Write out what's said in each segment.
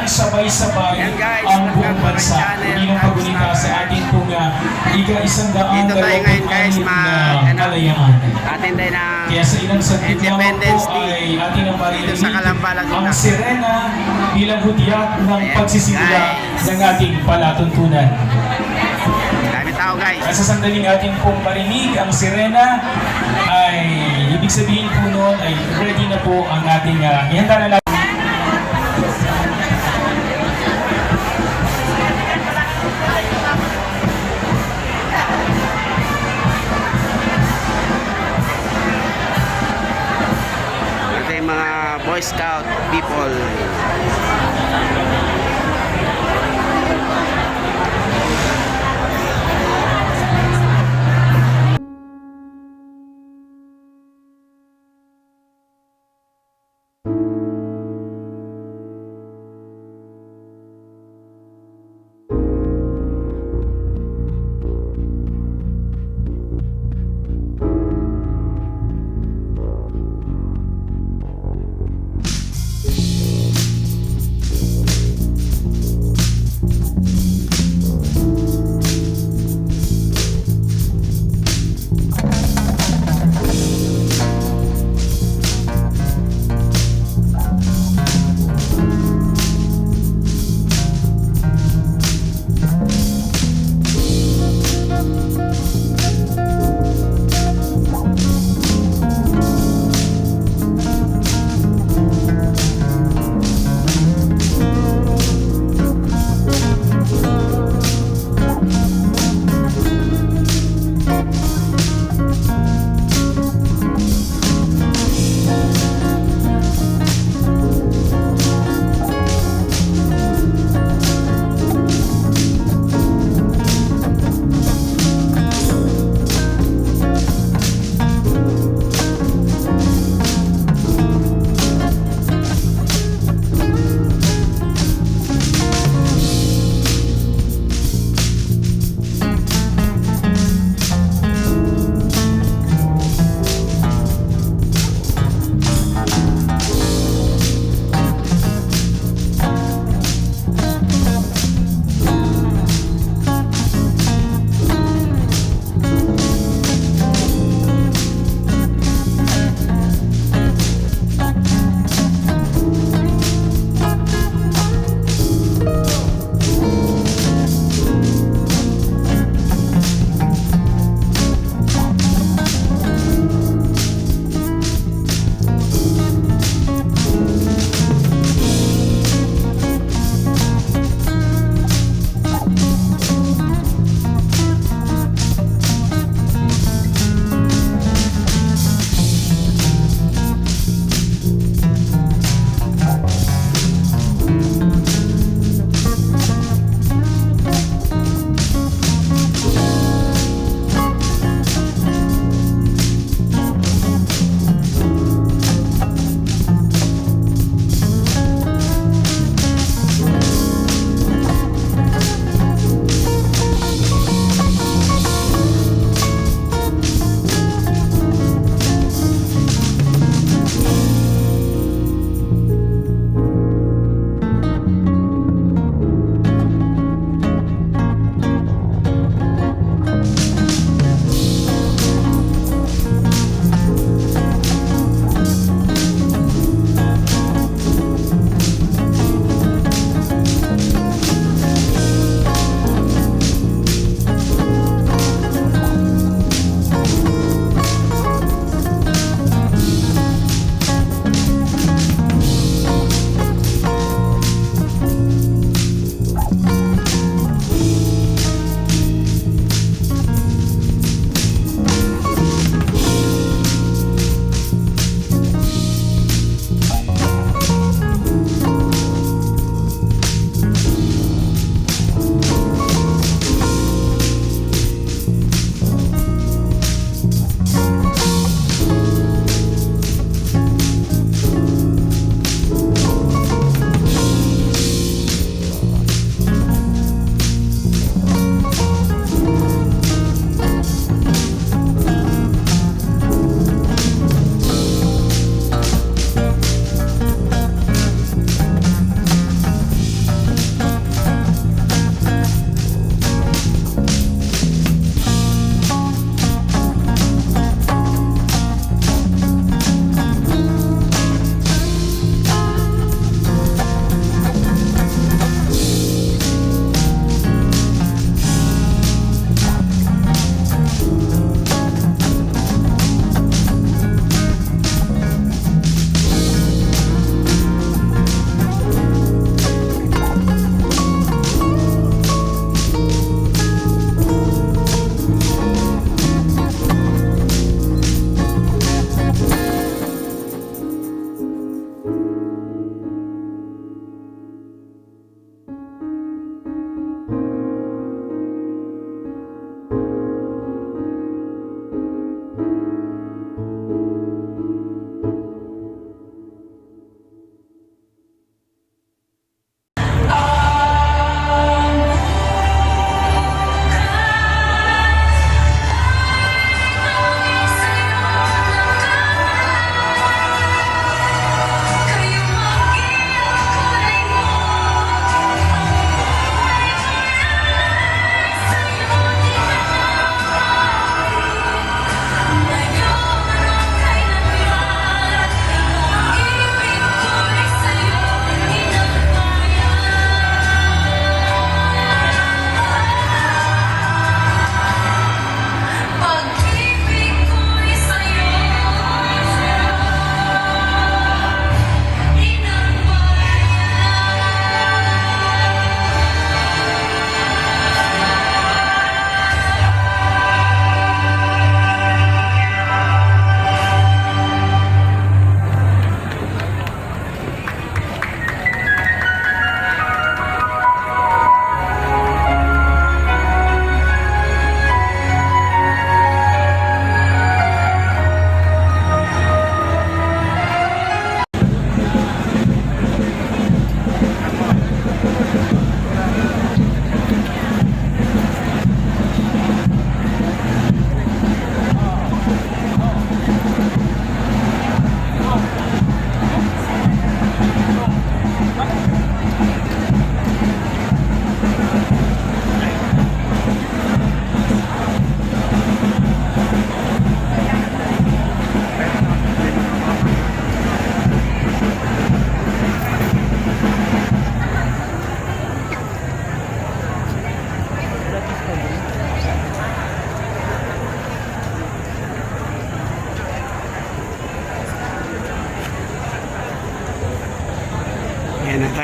sabay-sabay Yan, guys, ang buong welcome to my bansa. channel. Hindi nang pagunita sa ating pong ika-100 Dito tayo ngayon, guys, na kalayaan. atin tayo ng Kaya sa ilang saglit lamang po Independence Day ay ating ang dito sa Calamba, maririnig Laguna. ang sirena bilang hudyat ng Ayan, pagsisimula guys. ng ating palatuntunan. Dami tao, guys. At sa sandaling ating pong marinig ang sirena ay ibig sabihin po noon ay ready na po ang ating ihanda na natin. Ito yung mga Boy Scout people.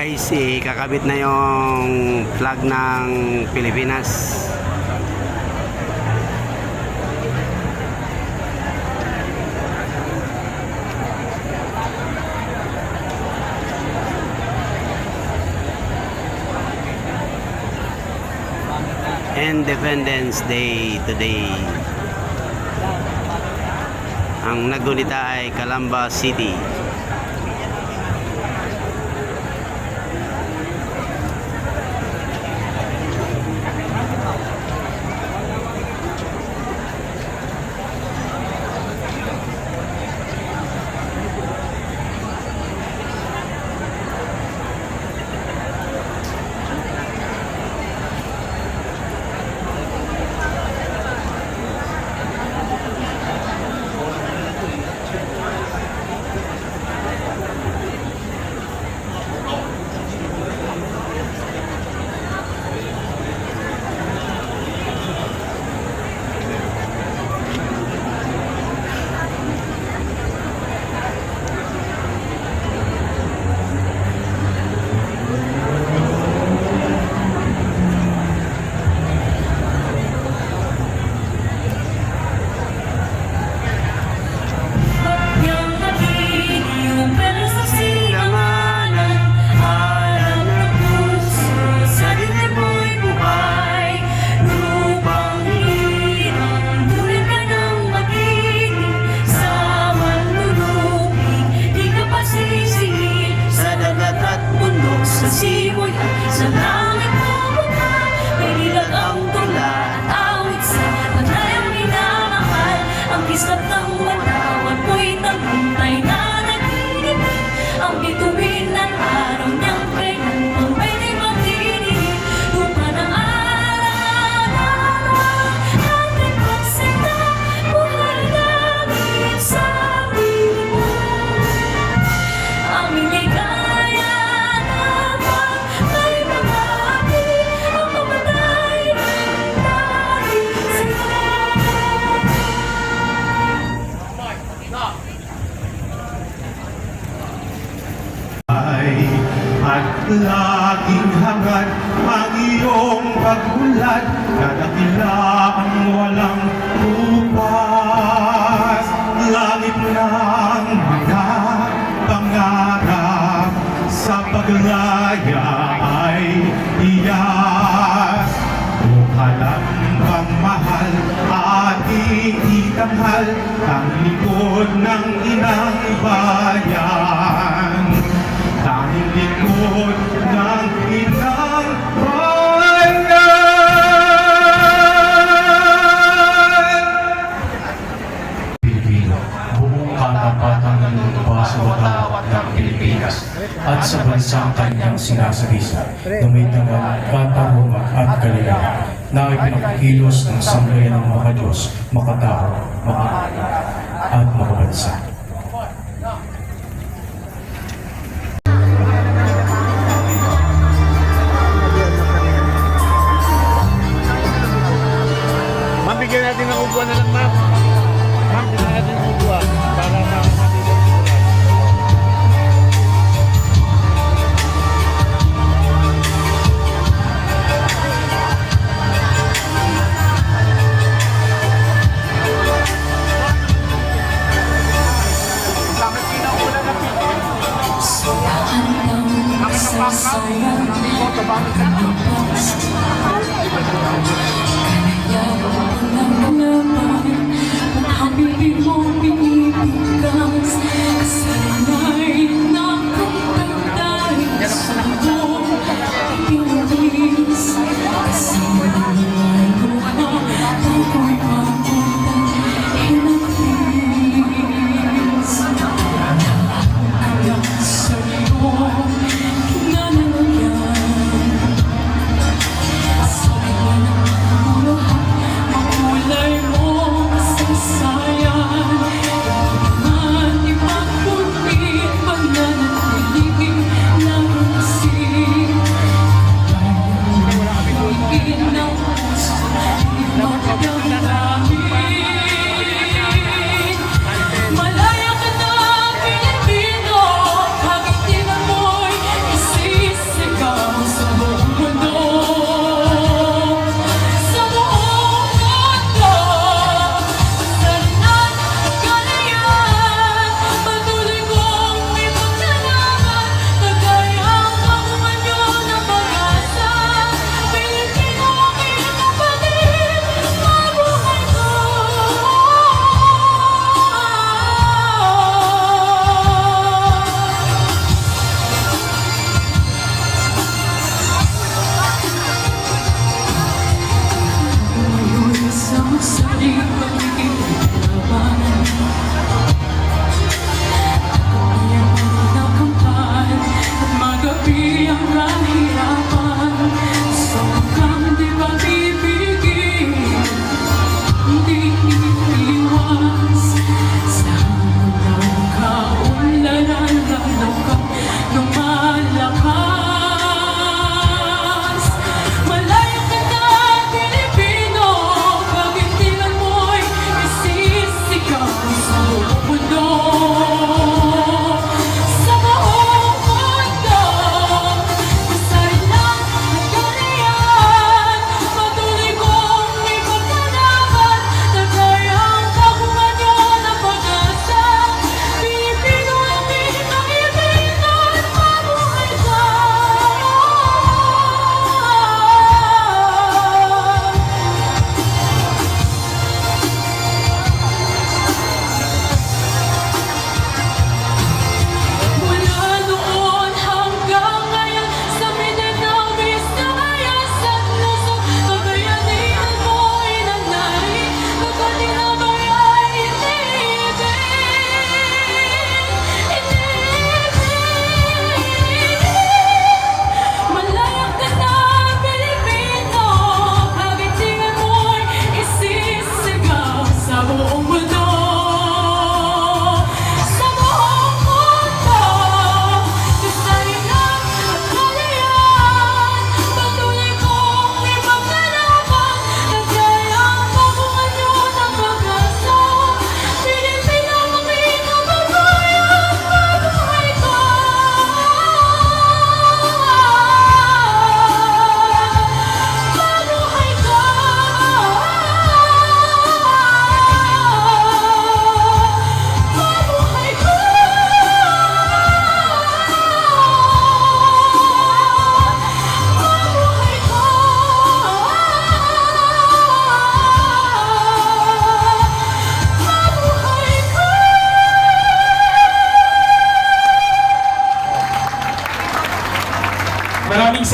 guys, kakabit na yung flag ng Pilipinas. Independence Day today. Ang naggunita ay Calamba City. Sa simoy at sa langit pumunta, may nilag ang tula at awit sa panayang minamahal. Ang kislap ng walawan mo'y tagumpay na naginip. Ang bituin ng araw niyang kailan pang pwede magdidinig. Lupa ng araw, ating pagsita, buhay namin sa piling mo. Aming ligaya at laging hangad ang iyong pagbulat, kadakilaan walang upas. Langit ng mga pangarap sa paglaya ay iyas. Buhalang pagmahal ating itanghal, ang likod ng inang bayan. Tanging likod ng inang bayan. Pilipino, buong katapatan ng lupa sa watawat ng Pilipinas at sa bansang kanyang sinasagisa na may tangal, katarungan at kaligayahan na ipinagkilos ng sambayan ng mga Diyos, makatao, makakaya at makabansa. Bigyan natin ng upuan na lang, ma'am. Ma'am, bigyan natin ng upuan para natin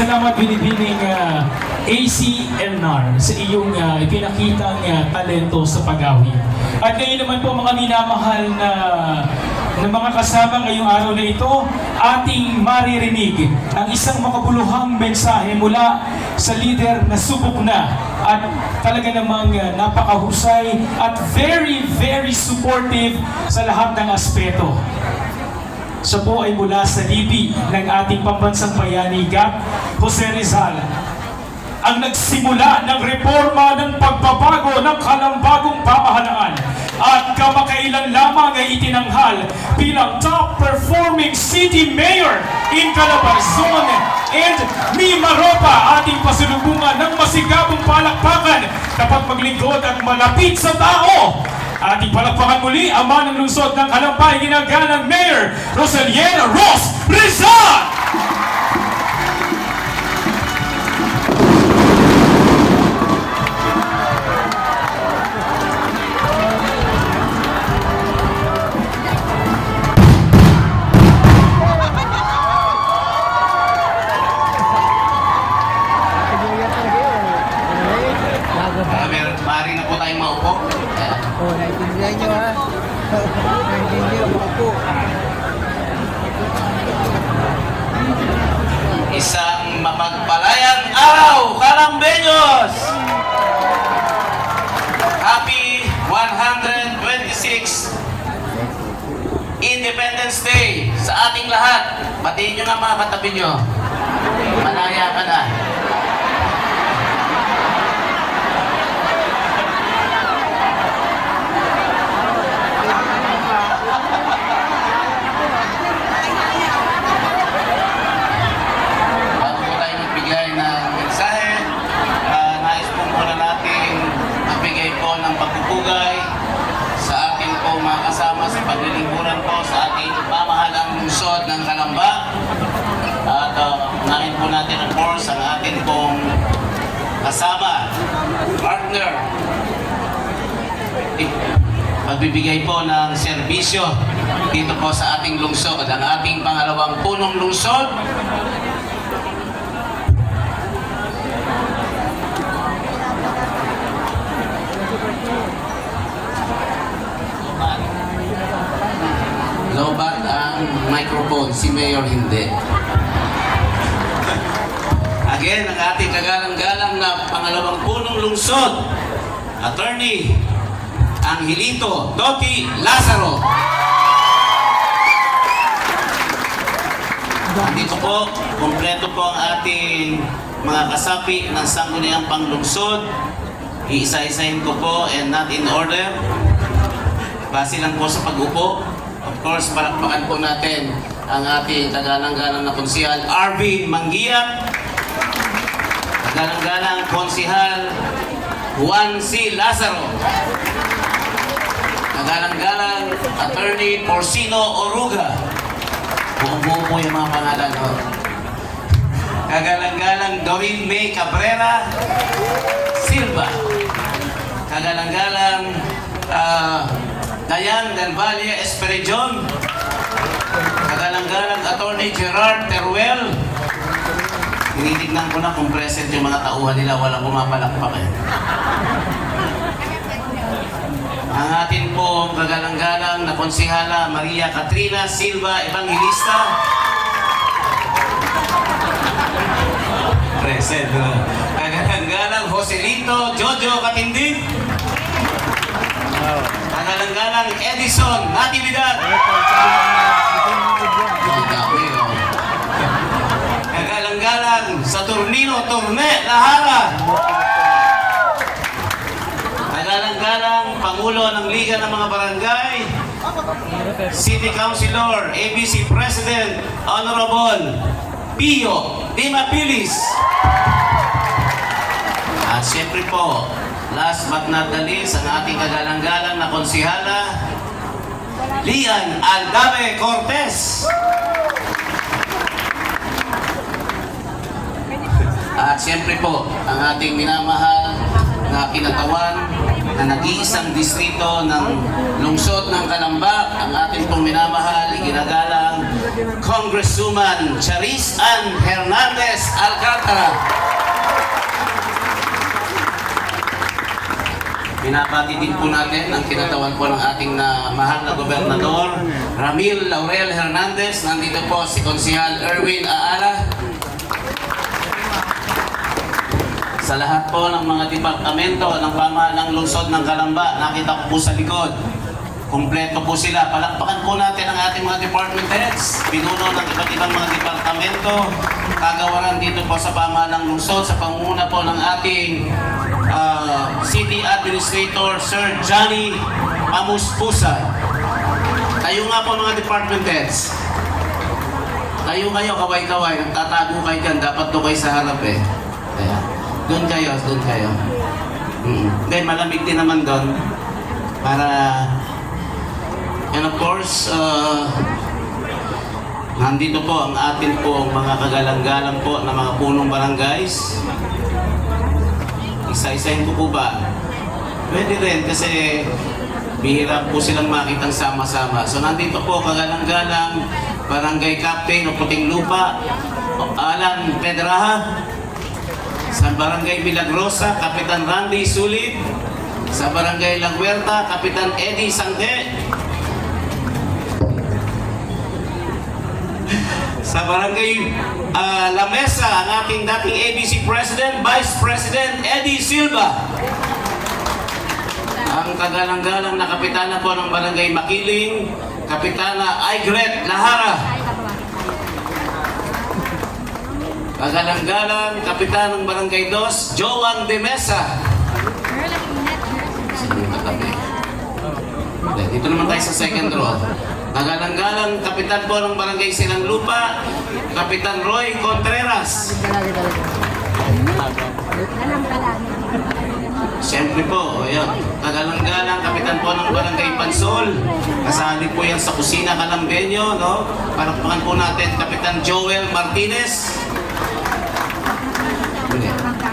salamat binibining AC Elnar sa iyong ipinakitang talento sa pag-awit. At ngayon naman po mga minamahal na mga kasama ngayong araw na ito, ating maririnig ang isang makabuluhang mensahe mula sa leader na subok na at talaga namang napakahusay at very, very supportive sa lahat ng aspeto. Siya po ay mula sa libi ng ating pambansang bayani, Gap Jose Rizal. Ang nagsimula ng reforma ng pagbabago ng kalambagong pamahalaan at kamakailan lamang ay itinanghal bilang top performing city mayor in Calabarzon and Mimaropa. Ating pasalubungan ng masigabong palakpakan kapag maglingkod at malapit sa tao. Ating palakpakan muli, ama ng lungsod ng Calamba, ginagalang Mayor Rosalier Ros Rizal! Maaari na po tayong maupo. Oh, naintindihan nyo ha. Naintindihan mo po. Isang mapagpalayang araw, Calambeños! Happy 126 Independence Day sa ating lahat. Batiin nyo nga mga katabi nyo. Malaya ka na. Bago po tayo magbigay ng mensahe, nais po muna natin magbigay po ng pagpupugay sa ating po mga kasama sa paglilingkuran po sa ating pamahalang lungsod ng Calamba. At unahin po natin of course ang ating pong kasama, partner, magbibigay po ng serbisyo dito po sa ating lungsod, ang ating pangalawang punong lungsod. Lobat ang microphone, si Mayor hindi. Again, ang ating kagalang-galang na pangalawang punong lungsod, Attorney Angelito Doki Lazaro. Dito po, kompleto po ang ating mga kasapi ng sangguniang panglungsod. Iisa-isahin ko po and not in order. Base lang po sa pag-upo. Of course, palakpakan po natin ang ating kagalang-galang na konsihal RV Mangiat. Kagalang-galang konsihal Juan C. Lazaro. Kagalang-galang Attorney Porcino Oruga. Buong-buo po yung mga pangalan. Oh. Kagalang-galang Doreen May Cabrera Silva. Kagalang-galang Dayan Del Valle Esperijon. Kagalang-galang Attorney Gerard Teruel. Tinitignan ko na kung present yung mga tauhan nila, walang pumapalakpak eh. Ang atin pong kagalang-galang na konsihala Maria Katrina Silva Evangelista. Present. Kagalang-galang Joselito Jojo Katindig. Kagalang-galang Edison Natividad. Kagalang-galang Saturnino Torne Lahara. Kagalang-galang Pangulo ng Liga ng mga Barangay, City Councilor, ABC President, Honorable Pio Dimapilis. At siyempre po, last but not the least, ang ating kagalang-galang na konsihala, Lian Aldave Cortez. At siyempre po, ang ating minamahal na kinatawan na nag-iisang distrito ng lungsod ng Calamba, ang ating pong minamahal, ginagalang Congresswoman Charis Ann Hernandez Alcantara. Binabati din po natin ang kinatawan po ng ating mahal na gobernador, Ramil Laurel Hernandez. Nandito po si Konsehal Erwin Aala. Sa lahat po ng mga departamento ng pamahalang lungsod ng Calamba, nakita ko po sa likod. Kumpleto po sila. Palakpakan po natin ang ating mga department heads. Pinuno ng iba't ibang mga departamento. Kagawaran dito po sa pamahalang lungsod sa pangunguna po ng ating City Administrator Sir Johnny Amuspusa. Tayo nga po mga department heads. Tayo kayo, kaway-kaway. Nagtatago kayo dyan. Dapat to kayo sa harap eh. Ayan. Doon kayo, doon kayo. Then malamig din naman doon. Para... And of course, nandito po ang atin po mga kagalang-galang po na mga punong barangays. Isa-isahin ko po ba? Pwede rin kasi bihira po silang makitang sama-sama. So nandito po kagalang-galang Barangay Captain o Puting Lupa, Alan Pedraha. Sa Barangay Milagrosa, Kapitan Randy Sulit. Sa Barangay La Huerta, Kapitan Eddie Sangde. Sa Barangay La Mesa, ang ating dating ABC President, Vice President Eddie Silva. Ang kagalang-galang na kapitana po ng Barangay Makiling, Kapitana Aigret Lahara. Kagalang-galang Kapitan ng Barangay Dos, Joan de Mesa. Dito naman tayo sa second row. Nagalang-galang Kapitan po ng Barangay Silang Lupa, Kapitan Roy Contreras. Siyempre po, ayan. Nagalang-galang Kapitan po ng Barangay Pansol. Kasali po yan sa Kusina Calambeño, no? Palakpakan po natin Kapitan Joel Martinez.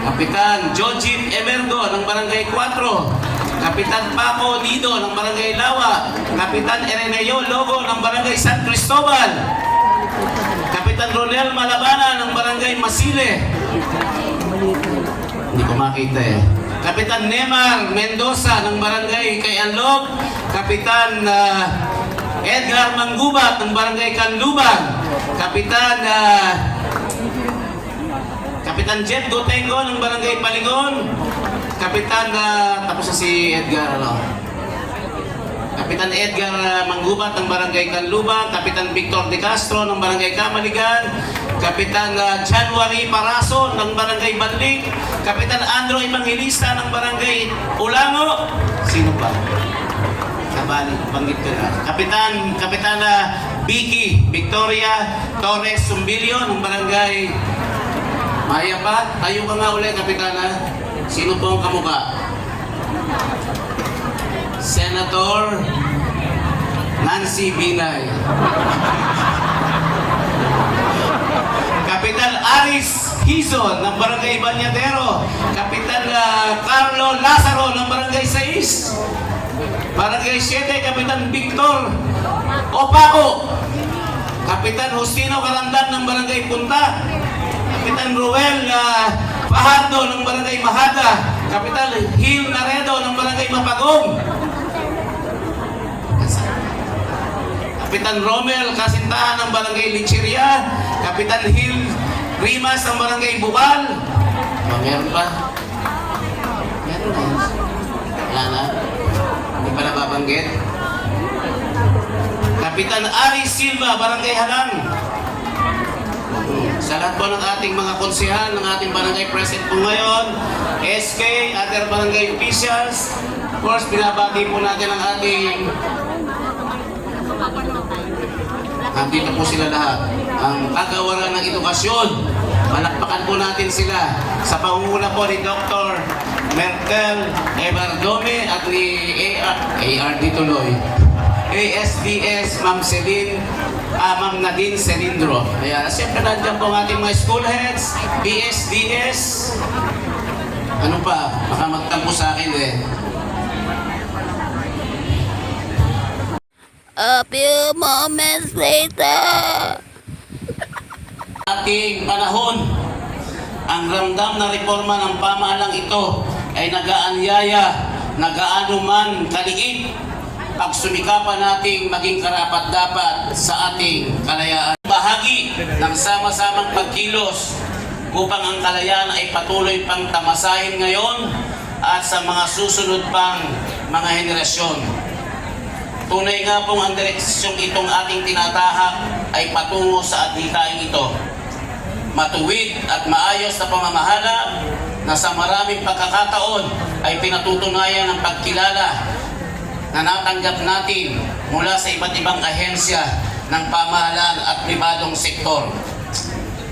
Kapitan Jojit Emergo ng Barangay 4. Kapitan Paco Nido ng Barangay Lawa, Kapitan Ereneo Logo ng Barangay San Cristobal, Kapitan Ronel Malabana ng Barangay Masile. Hindi ko makita eh. Kapitan Nemar Mendoza ng Barangay Kayanlog, Kapitan Edgar Manggubat ng Barangay Canluban, Kapitan Jet Gotengo ng Barangay Paligon, Kapitan, tapos na si Edgar, ano? Kapitan Edgar Manggubat ng Barangay Canluban, Kapitan Victor De Castro ng Barangay Kamaligan, Kapitan January Paraso ng Barangay Banlik, Kapitan Andrew Evangelista ng Barangay Ulango. Sino pa? Kabali, banggit ko na. Kapitana Vicky Victoria Torres Sumbilio ng Barangay Maya pa. Tayo ka nga ulit, Kapitana. Sino po ang kamukha? Senator Nancy Binay. Kapitan Aris Hizon ng Barangay Banyadero. Kapitan Carlo Lazaro ng Barangay 6. Barangay 7, Kapitan Victor Opaco. Kapitan Justino Karandan ng Barangay Punta. Kapitan Ruel Fajardo ng Barangay Mahada, Kapitan Hil Naredo ng Barangay Mapagong, Kapitan Romel Kasintahan ng Barangay Licheria, Kapitan Hil Rimas ng Barangay Bukal. Meron pa? Meron na. Wala na? Hindi pa nababanggit? Kapitan Aris Silva, Barangay Halang. Sa lahat po ng ating mga konsehal, ng ating barangay president po ngayon, SK, other barangay officials, of course, binabati po natin ang ating, nandito po sila lahat, ang kagawaran ng edukasyon. Malakpakan po natin sila sa pangunguna po ni Dr. Merkel Evardome at ni ARD tuloy. ASDS, Ma'am Nadine Celindro. Ayan, siyempre nandiyan po ang ating mga school heads, BSDS. Ano pa? Baka magtampo sa akin eh. A few moments later. Ating panahon, ang ramdam na reforma ng pamahalang ito ay nagaanyaya, nagaano man kaliit, pagsumikapan nating maging karapat-dapat sa ating kalayaan. Bahagi ng sama-samang pagkilos upang ang kalayaan ay patuloy pang tamasahin ngayon at sa mga susunod pang mga henerasyon. Tunay nga pong ang direksyong itong ating tinatahak ay patungo sa adhikain ito. Matuwid at maayos na pamamahala na sa maraming pagkakataon ay pinatutunayan ng pagkilala na natanggap natin mula sa iba't ibang ahensya ng pamahalaan at pribadong sektor.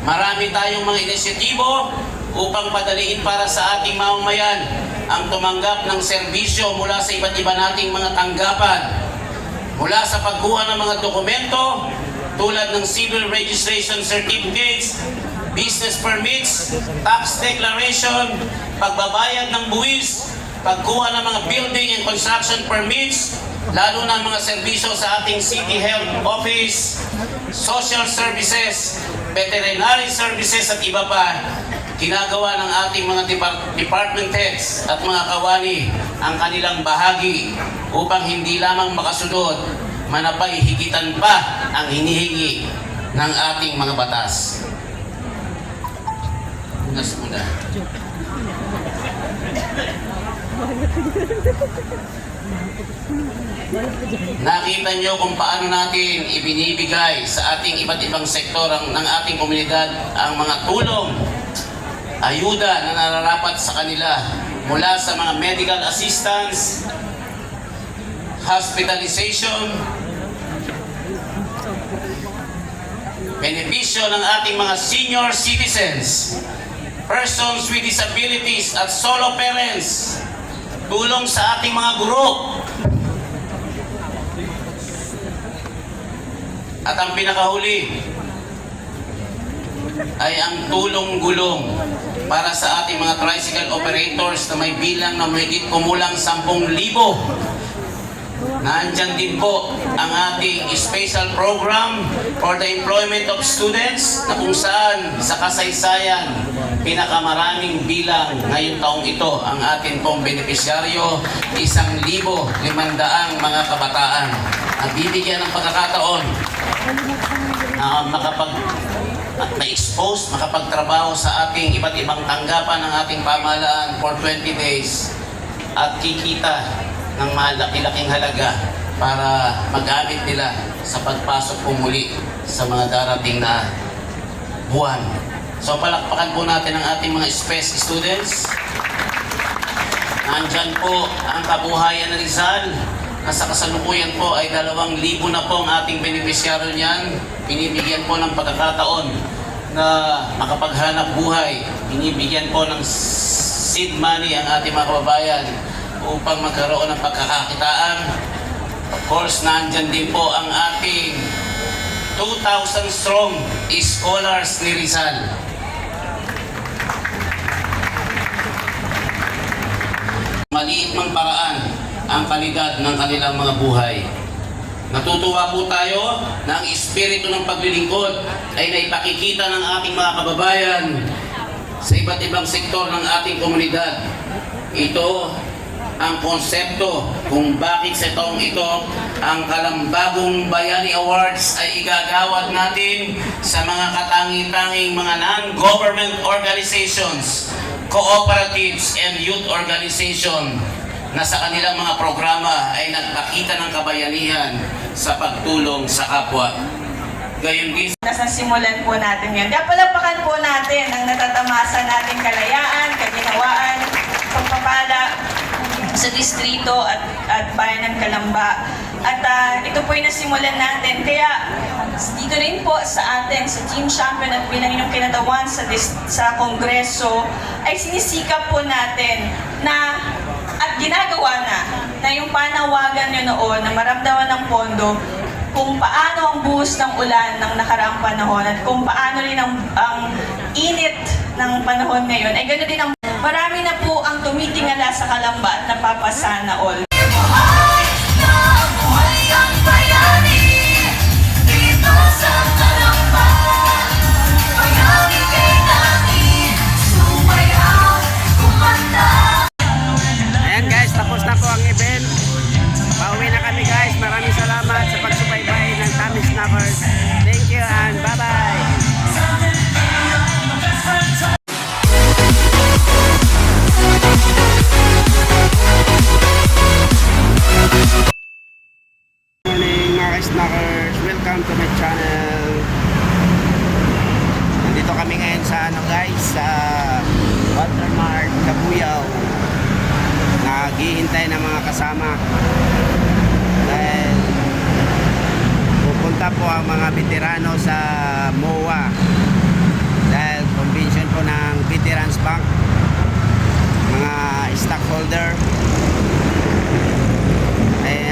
Marami tayong mga inisyatibo upang padaliin para sa ating mamamayan ang tumanggap ng serbisyo mula sa iba't iba nating mga tanggapan. Mula sa pagkuha ng mga dokumento tulad ng civil registration certificates, business permits, tax declaration, pagbabayad ng buwis, pagkuha ng mga building and construction permits, lalo na mga serbisyo sa ating City Health Office, social services, veterinary services at iba pa, ginagawa ng ating mga department heads at mga kawani ang kanilang bahagi upang hindi lamang makasunod, manapay higitan pa ang hinihingi ng ating mga batas. Unas muna. Nakita nyo kung paano natin ibinibigay sa ating iba't ibang sektor ng ating komunidad ang mga tulong, ayuda na nararapat sa kanila mula sa mga medical assistance, hospitalization, benepisyo ng ating mga senior citizens, persons with disabilities at solo parents, tulong sa ating mga guro, at ang pinakahuli ay ang tulong-gulong para sa ating mga tricycle operators na may bilang na mahigit kumulang 10,000. Nandyan din po ang ating special program for the employment of students na kung saan sa kasaysayan pinakamaraming bilang ngayong taong ito ang atin pong benepisyaryo, 1,500 mga kabataan at bibigyan ng pagkakataon na ma-expose, makapagtrabaho sa ating iba't ibang tanggapan ng ating pamahalaan for 20 days at kikita ng malaki-laking halaga para magamit nila sa pagpasok po muli sa mga darating na buwan. So palakpakan po natin ang ating mga SPES students. Nandyan po ang kabuhayan ng Rizal na sa kasalukuyan po ay 2,000 na po ang ating benepisyaryo niyan. Binibigyan po ng pagkakataon na makapaghanap buhay. Binibigyan po ng seed money ang ating mga kababayan upang magkaroon ng pagkakakitaan. Of course, nandyan din po ang ating 2,000 strong scholars ni Rizal. Maliit mang paraan ang kalidad ng kanilang mga buhay. Natutuwa po tayo na ang espiritu ng paglilingkod ay naipakikita ng ating mga kababayan sa iba't ibang sektor ng ating komunidad. Ito ang konsepto kung bakit sa taong ito ang Kalambagong Bayani Awards ay igagawad natin sa mga katangi-tanging mga non-government organizations, cooperatives, and youth organization na sa kanilang mga programa ay nagpakita ng kabayanihan sa pagtulong sa kapwa. Gayon din Nasimulan po natin yan. Palapakan po natin ang natatamasa nating kalayaan, kaginhawaan, pagpapala sa distrito at bayan ng Kalamba. At ito po yung nasimulan natin. Kaya dito rin po sa atin, sa Team Champion at bilang inyong kinatawan sa Kongreso, ay sinisikap po natin na at ginagawa na yung panawagan nyo noon na maramdaman ng pondo kung paano ang buhos ng ulan ng nakaraang panahon at kung paano rin ang init ng panahon ngayon ay ganoon din ang marami na po ang tumitingala sa Kalamba at napapasana all. Buhay na buhay ang bayan. salamat sa pagsubaybay ng Tommy Snappers. Thank you and bye-bye! Good morning mga snackers, welcome to my channel. Nandito kami ngayon sa guys, sa Watermark Kabuyaw. Naghihintay ng mga kasama dahil pupunta po ang mga veterano sa MOA dahil convention po ng Veterans Bank, mga stockholder.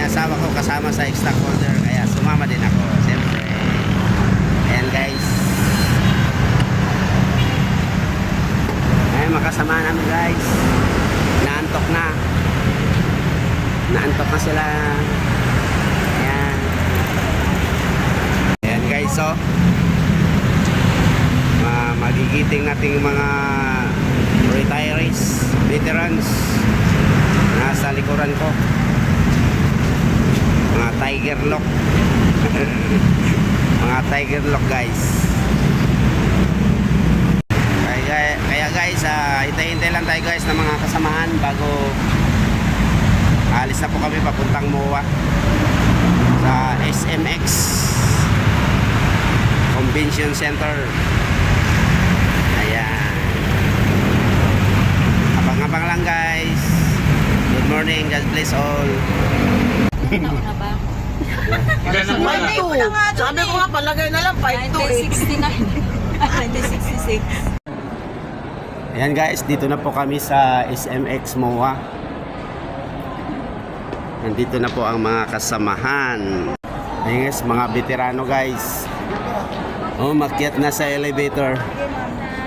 Asawa ko kasama sa stockholder kaya sumama din ako siyempre. Ayan guys, ayan makasama namin guys. Naantok na sila. Ayan, ayan guys, so magigiting nating mga retirees, veterans nasa likuran ko, mga tiger lock. Mga tiger lock guys. Kaya guys, hintay-hintay lang tayo guys ng mga kasamahan bago alis na po kami papuntang MOA sa SMX Convention Center. Ayan, abang-abang lang guys. Good morning, God bless all. Sabi ko nga, palagay na lang, 1969. 1966. Ayan guys, dito na po kami sa SMX MOA. Nandito na po ang mga kasamahan. Ayan guys, mga veterano guys. Oh, makyat na sa elevator.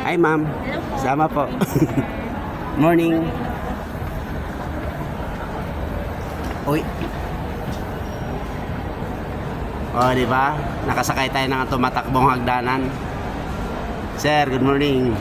Hi ma'am, sama po. Morning. Uy. Oh, di ba? Nakasakay tayo ng tumatakbong hagdanan. Sir, good morning.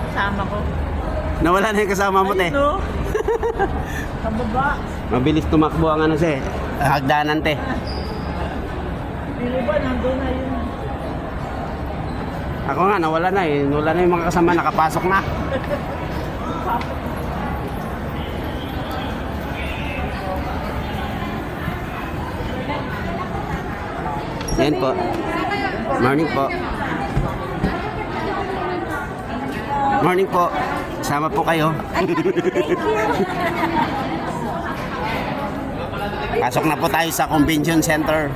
Kasama ko. Nawala na yung kasama mo, te. No? Kababa. Mabilis tumakbo ang ano, te. Hagdanan, te. Pero ba, nandun na yun. Ako nga, nawala na eh. Nawala na yung mga kasama, nakapasok na. Yan po. Morning po. Morning po. Sama po kayo. Pasok na po tayo sa Convention Center.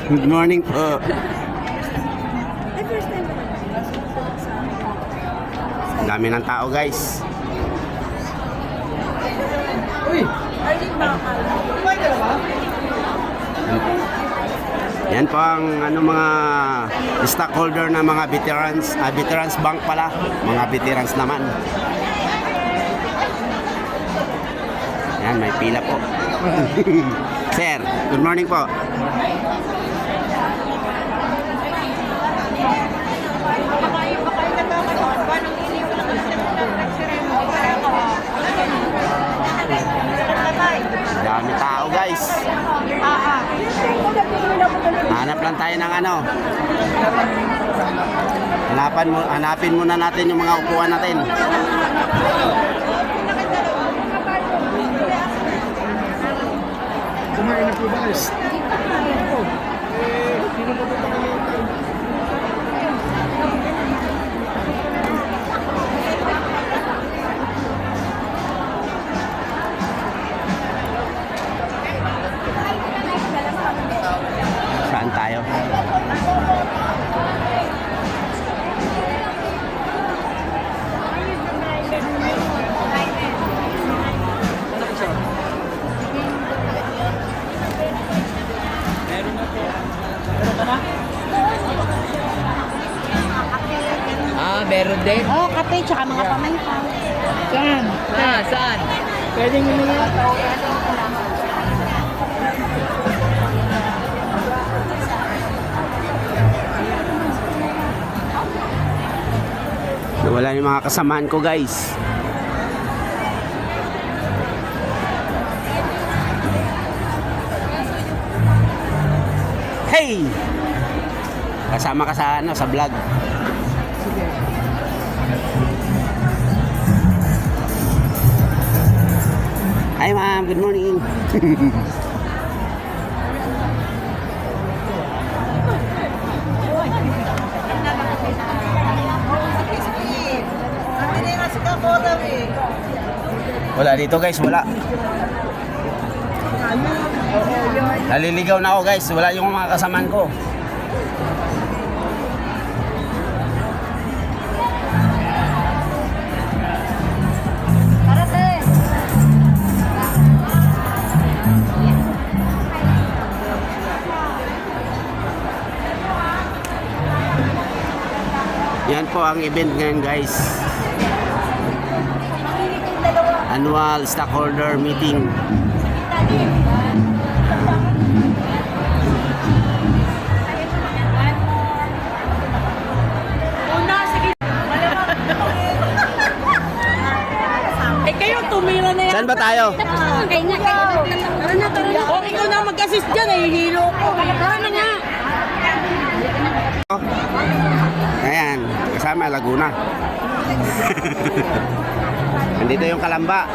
Good morning po. Ang dami ng tao guys. Yan po ang ano, mga stockholder na mga veterans, Veterans Bank pala, mga veterans naman. Yan, may pila po. Sir, good morning po. Dami tao guys. Hanap lang tayo ng ano. Hanapin muna natin yung mga upuan natin. Kumain na po guys. Saan tayo? Meron din? Oo, kape, tsaka mga pamaypay. Saan? Saan? Pwedeng humingi. Nawala yung mga kasamaan ko guys. Hey! Kasama ka sa ano, sa vlog. Hi ma'am, good morning. Wala dito guys, wala. Naliligaw na ako guys, wala yung mga kasamaan ko. Yan po ang event ngayon guys. Annual stockholder meeting. Kayo, tumira na yan. Saan ba tayo? Okay na, tara na. O, ikaw na mag-assist dyan, hihilo ko. Tara na nga. Ayan, kasama Laguna. Nandito yung Kalamba.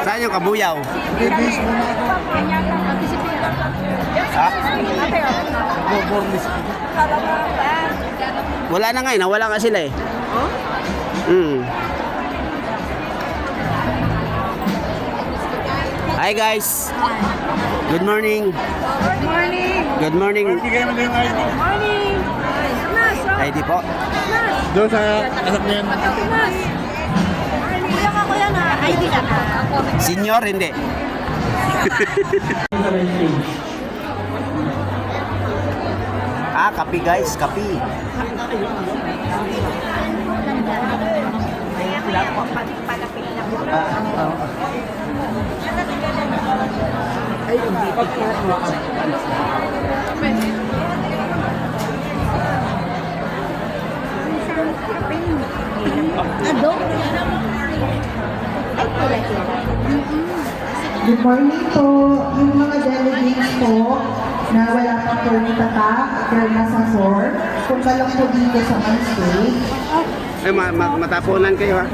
Saan yung Kabuyaw? Ha? Wala na ngayon, nawala nga sila eh. Hi guys. Good morning. Good morning. Good morning. Morning. ID po. Doon sa anak niyan. Mas. Kuya ka kuya na. ID ka na. Senior, hindi. Kapi guys, kapi. Good morning po. Yung mga delegates po na wala pa po tatak, they're nasa floor. Kung ka lang po dito sa my stage. Ay, matapunan kayo ha.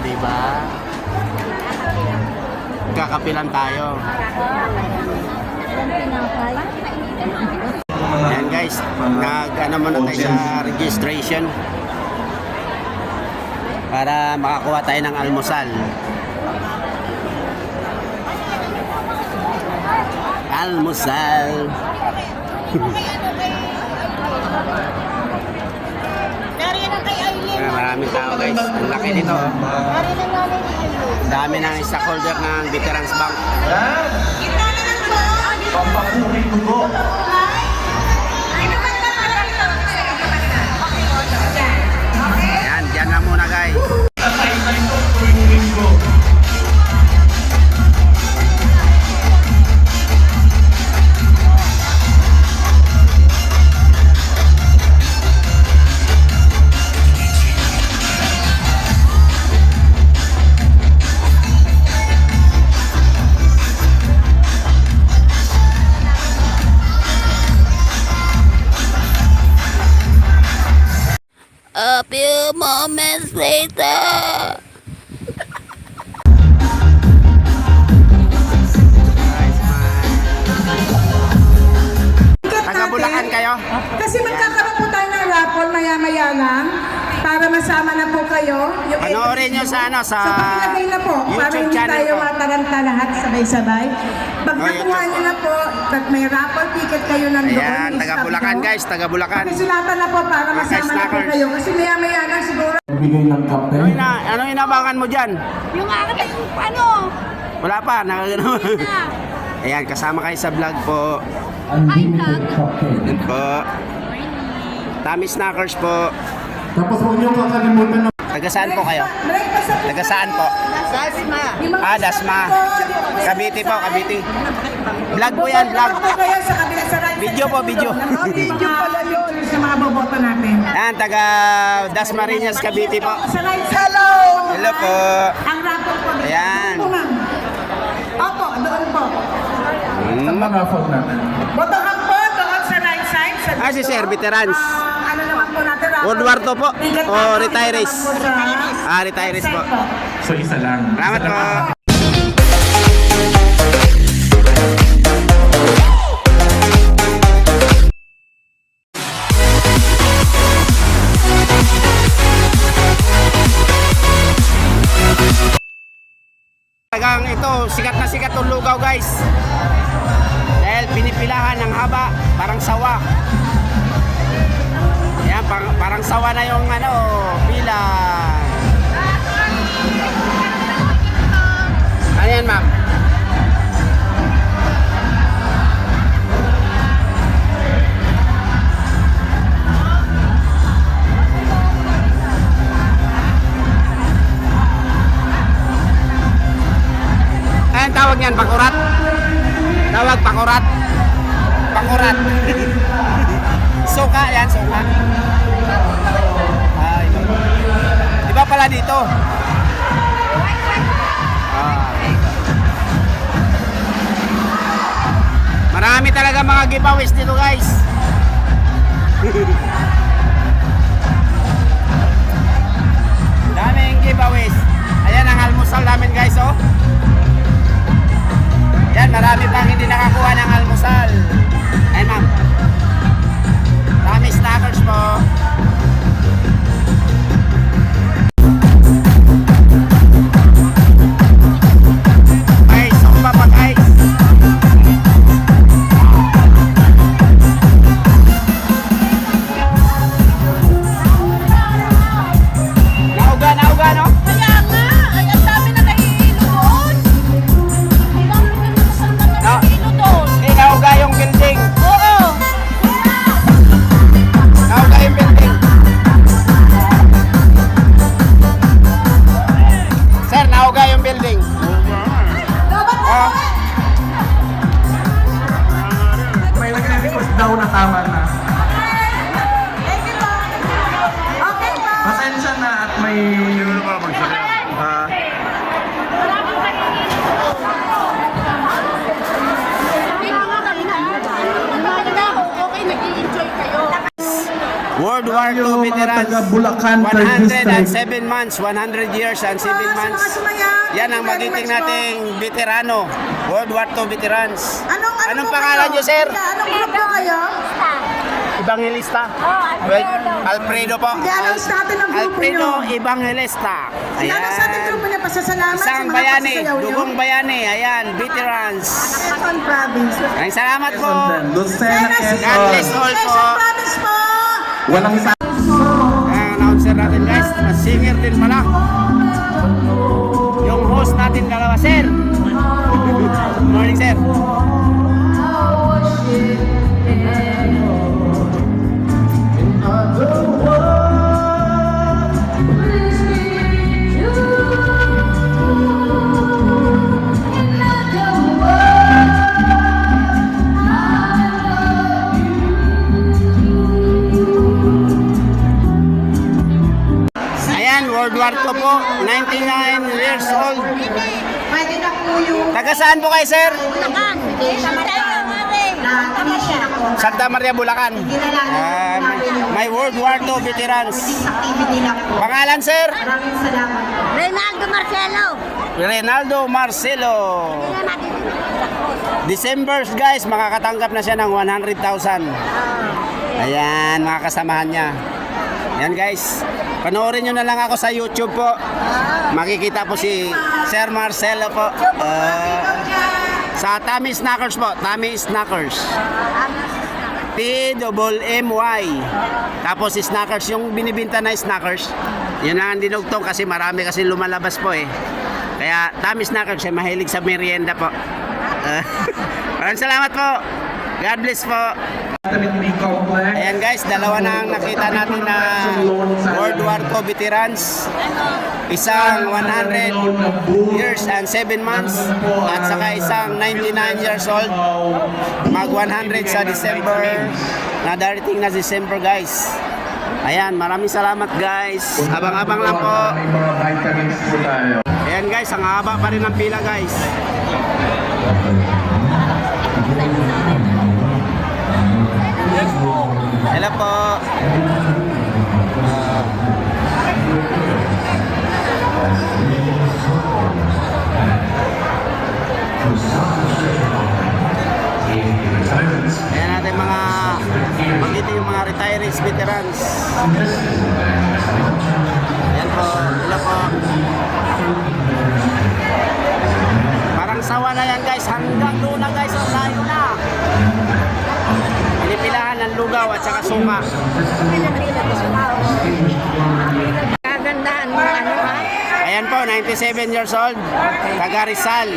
Diba? Kakapilan tayo. Ayan guys, nag-ano muna tayo sa registration para makakuha tayo ng almusal. Almusal. Maraming tao guys, ang laki nito. Dami ng stockholder ng Veterans Bank. Papakurin ko. Ayan, dyan na muna guys. A few moments later. Taga Bulacan kayo? Kasi magkakaroon po tayo ng raffle maya-maya lang para masama na po kayo. Yung Panoorin nyo sa ano, sa pakilagay na po para YouTube hindi channel tayo ko. mataranta lahat sabay-sabay. Pag nakuha nyo na po, pag may raffle ticket kayo nandoon. Ayan, taga i-stop Bulacan nyo. guys, taga Bulacan. Pakisulatan na po para Mga masama na po snackers. kayo. Kasi maya-maya lang siguro. Bigay ng kape. Ano inabangan mo dyan? Yung akin, ano? Wala pa, nakagano. Ayan, kasama kayo sa vlog po. Yan po. Tommy Snackers po. Tapos huwag niyo kakalimutan na Taga saan po kayo? Taga saan po? Ah, Dasma. Cavite po, Cavite. Vlog po yan, vlog. Video po, video. Video pala yun sa mga boboto natin. Yan, taga Dasmariñas, Cavite po. Hello! Hello po. Ang rapor po. Ayan. Opo, doon po. Hmm. mga phone natin. Botohan po doon sa right side. Sa Ah, si Sir, veterans. ano naman po natin, rapor. World War II po. Bigat O naman retirees. po sa Ah, retirees po. side po. So isa lang. Salamat po. Talagang ito, sikat na sikat itong lugaw guys. Dahil pinipilahan ng haba, parang sawa. Yan, parang sawa na yung ano, pila. Ano yan, ma'am? Ayan, tawag niyan, pakurat. Tawag, pakurat. Pakurat. Suka, yan, suka. Ay, iba pala dito. Marami talaga mga giveaways dito guys. Daming giveaways. Ayan ang almusal namin guys oh. Yan, marami pang hindi nakakuha ng almusal. Ayan ma'am. Marami snackers po. Ice, sumpa pag ice. Nauga no? Kaya nga, ay ang dami na naiilo doon. Ang dami na naiilo doon. Eh, nauga yung building. Oo. Nauga yung building. Sir, nauga yung building. Oh, May nagre-request daw na tama na. Pasensya na at may... Okay, nag-i-enjoy kayo. World War II Yung mga veterans. taga Bulacan, third district. 107 months, 100 years and 7 months. Yan ang magiting nating veterano. World War II veterans. Anong pangalan niyo, sir? Anong grupo kayo? Evangelista. Alfredo po. I-announce natin ang grupo Alfredo niyo. Evangelista. I-announce natin ang Ayan. grupo niya. Pasasalamat sa Isang mga bayani, pasasayaw niyo. dugong bayani. Ayan, veterans. Quezon Province. Maraming salamat po. Lucena, God bless Quezon. all po. Quezon Province po! Walang sa... Ang announcer natin guys, mas singer din pala. Yung host natin dalawa, sir. Good morning, sir. Ayan, World War II po, 99 years old. Pwede na po yung Taga saan po kayo, sir? Santa Maria, Bulacan. May World War II veterans. activity lang po. Pangalan, sir? Maraming salamat. Reynaldo Marcelo. Reynaldo Marcelo. December, guys, makakatanggap na siya ng 100,000. Ayan, mga kasamahan niya. Yan, guys. Panoorin nyo na lang ako sa YouTube po. Makikita po si Sir Marcelo po. Sa Tommy Snackers po. Tommy Snackers. P-double-M-Y. Tapos si Snackers, yung binibinta na Snackers. Yun ang dinugtong kasi marami kasi lumalabas po eh. Kaya Kaya tamis na kasi mahilig sa merienda po. Maraming salamat po. God bless po. Ayan guys, dalawa na ang nakita natin na World War II veterans. Isang 100 years and 7 months at saka isang 99 years old. Mag 100 sa December. Na darating na December guys. Ayan, maraming salamat guys. Abang-abang lang po. May mga vitamins po tayo. Ayan guys, ang haba pa rin ng pila guys. Hello po. Ayan natin mga magkita yung mga retirees veterans. Ayan po, hello po. Parang sawa na yan guys, hanggang doon na guys, oh, layo na. Pinipilahan ng lugaw at saka suma. Kagandahan mo, ano ha? Ayan po, 97 years old, taga Rizal.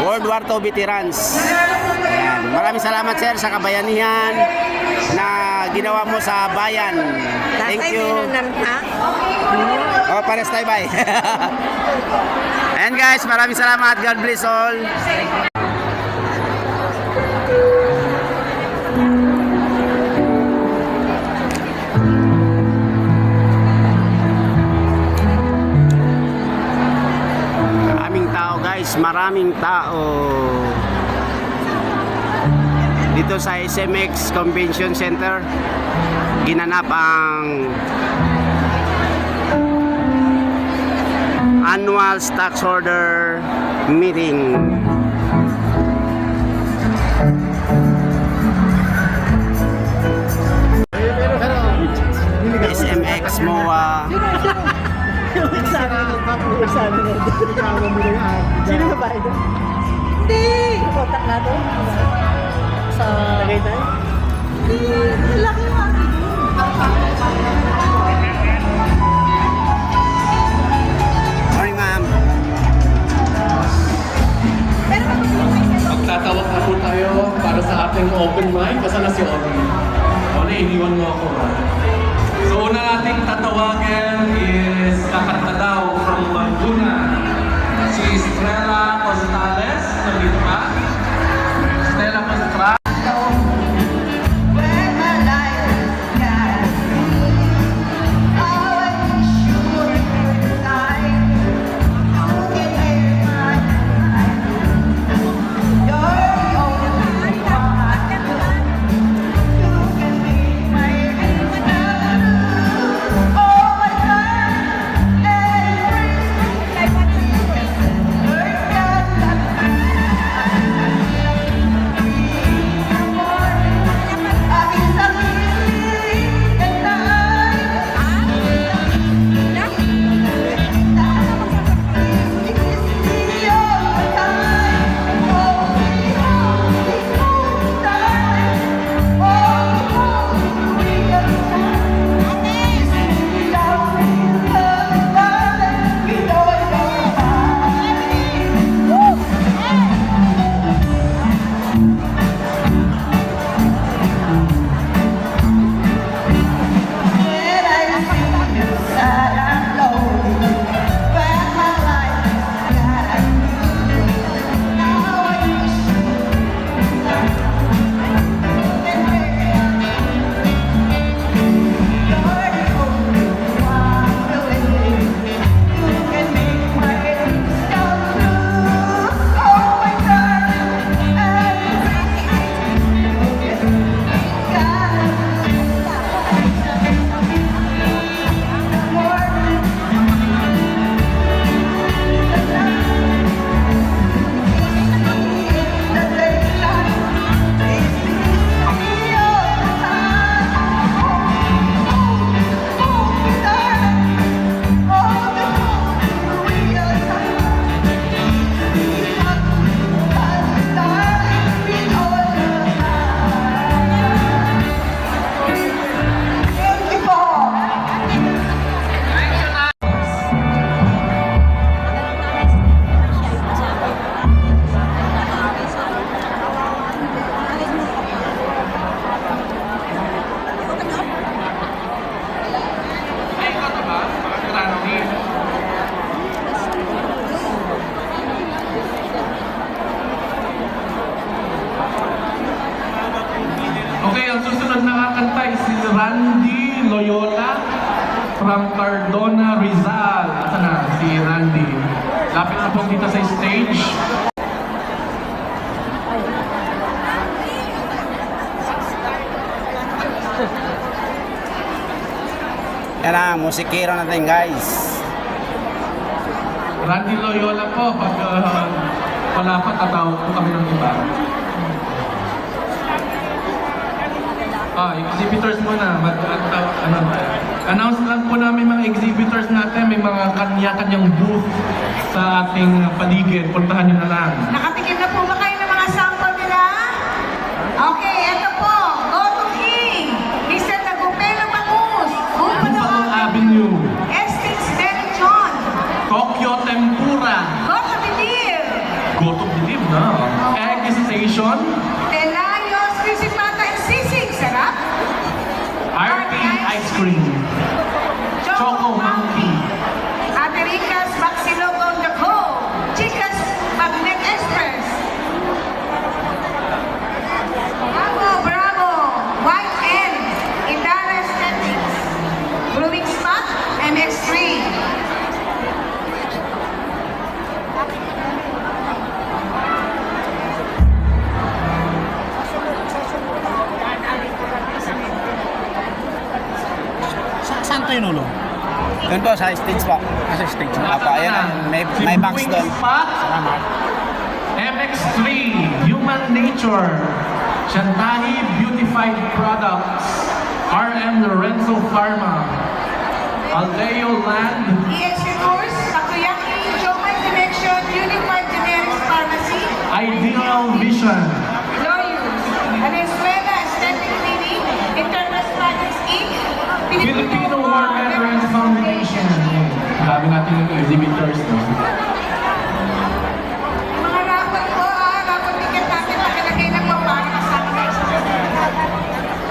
World War II veterans. Ayan. Maraming salamat sir sa kabayanihan na ginawa mo sa bayan. Thank you. Oh, pares tayo bye. Ayan guys, maraming salamat. God bless all. Maraming tao guys, maraming tao. Dito sa SMX Convention Center, ginanap ang annual stockholder meeting. SMX MOA. Sino ba ito? Hindi! Kontak na to. Sa Tagaytay? Hindi! Laki yung akin. Morning ma'am. Magtatawag na po tayo para sa ating open mic. Basta na si Oli. Oli, iniwan mo ako. So una nating tatawagin is kakanta daw from Laguna. Si Estrella Costales. Nandito ka? Estrella Costales. Loyola from Cardona, Rizal. Asa na si Randy? Lapit na po dito sa stage. Yan ang musikero natin guys. Randy Loyola po, pag wala pa, tatawag po kami ng iba. Exhibitors muna. Announce lang po namin mga exhibitors natin. May mga kanya-kanyang booth sa ating paligid. Puntahan nyo na lang. Nakatikim na po ba kayo ng mga sample nila? Okay, eto po. Go to King. Mr. Tagupelo Bangus. Buffalo Avenue. Estes Mary John. Tokyo Tempura. Go to Bilir. Go to believe na. Egg Station. Telayos, Visipata and Sisig. Sarap. RP Ice Cream. Choco Monkey. Americas Maxilog on the Go. Chicas Magnet Express. Bravo, bravo. White N. Indara Aesthetics. Brewing Spot. MX3. Saan tayo nulo? Doon po sa stage po. Sa stage. Apo, ayan ang may box doon. Spot. MX3, Human Nature, Shantahi Beautified Products, RM Lorenzo Pharma, Aldeo Land, EX Course. Takoyaki. Joman Dimension. Unified Generics Pharmacy. Ideal Vision, Lawyers. Venezuela Aesthetic Clinic. International Projects Inc. Filipino War Veterans Foundation. Grabe natin yung exhibitors. No? Mga rapat po, rapat ticket natin nakilagay na po para kasama kayo sa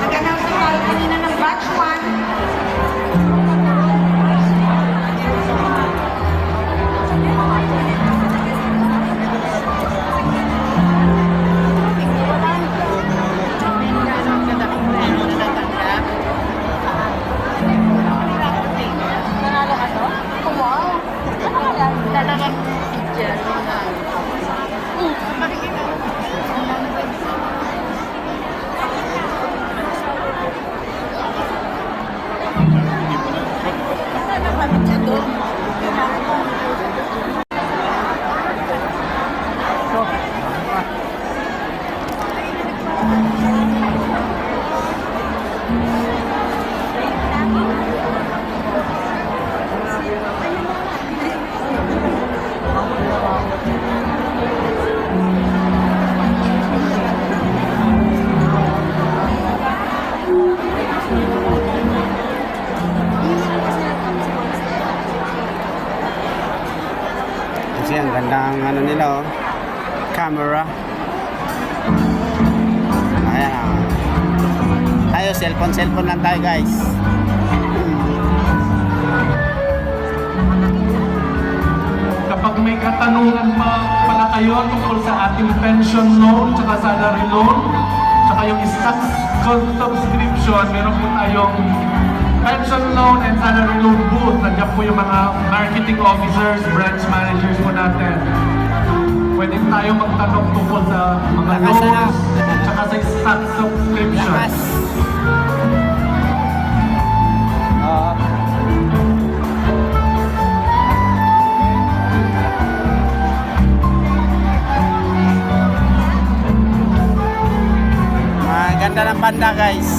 nag-announce na tayo kanina ng batch 1. Kasi ang ganda ang ano nila oh. Camera. Ayan ah. Tayo cellphone lang tayo guys. Kapag may katanungan pa pala kayo tungkol sa ating pension loan, tsaka salary loan, tsaka yung stock subscription, meron po tayong pension loan and salary loan booth. Nandiyan po yung mga marketing officers, branch managers po natin. Pwede tayo magtanong tungkol sa mga Lakas na. loans, tsaka sa stock subscription. Lakas. Oo. Ganda ng banda guys.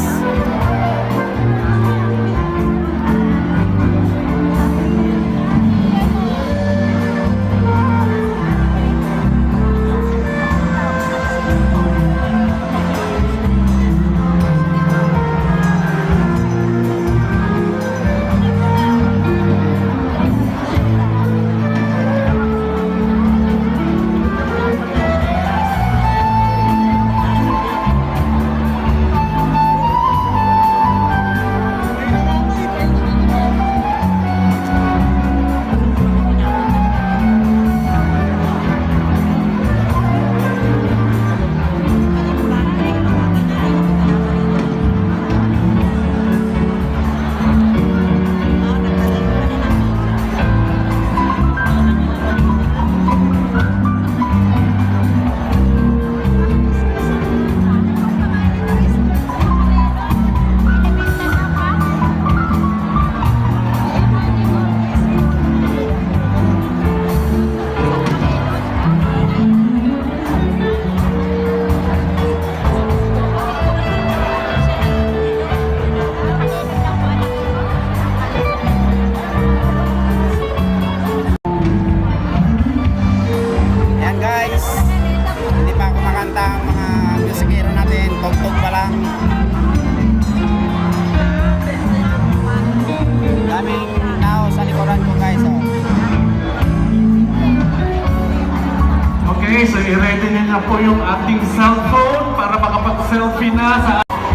po yung ating cellphone para makapag-selfie na sa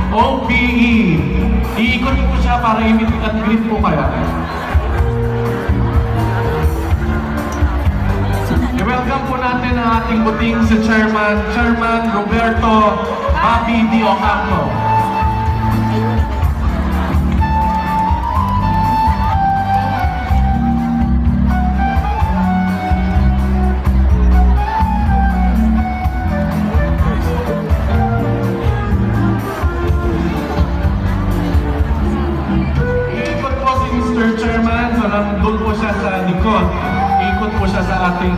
OPE. Iikot po siya para i-meet and greet po kaya. I-welcome po natin ang ating buting si Chairman Roberto Bobby D. Ocampo. Ikot po si Mr. Chairman, so nandun po siya sa likod. Ikot po siya sa ating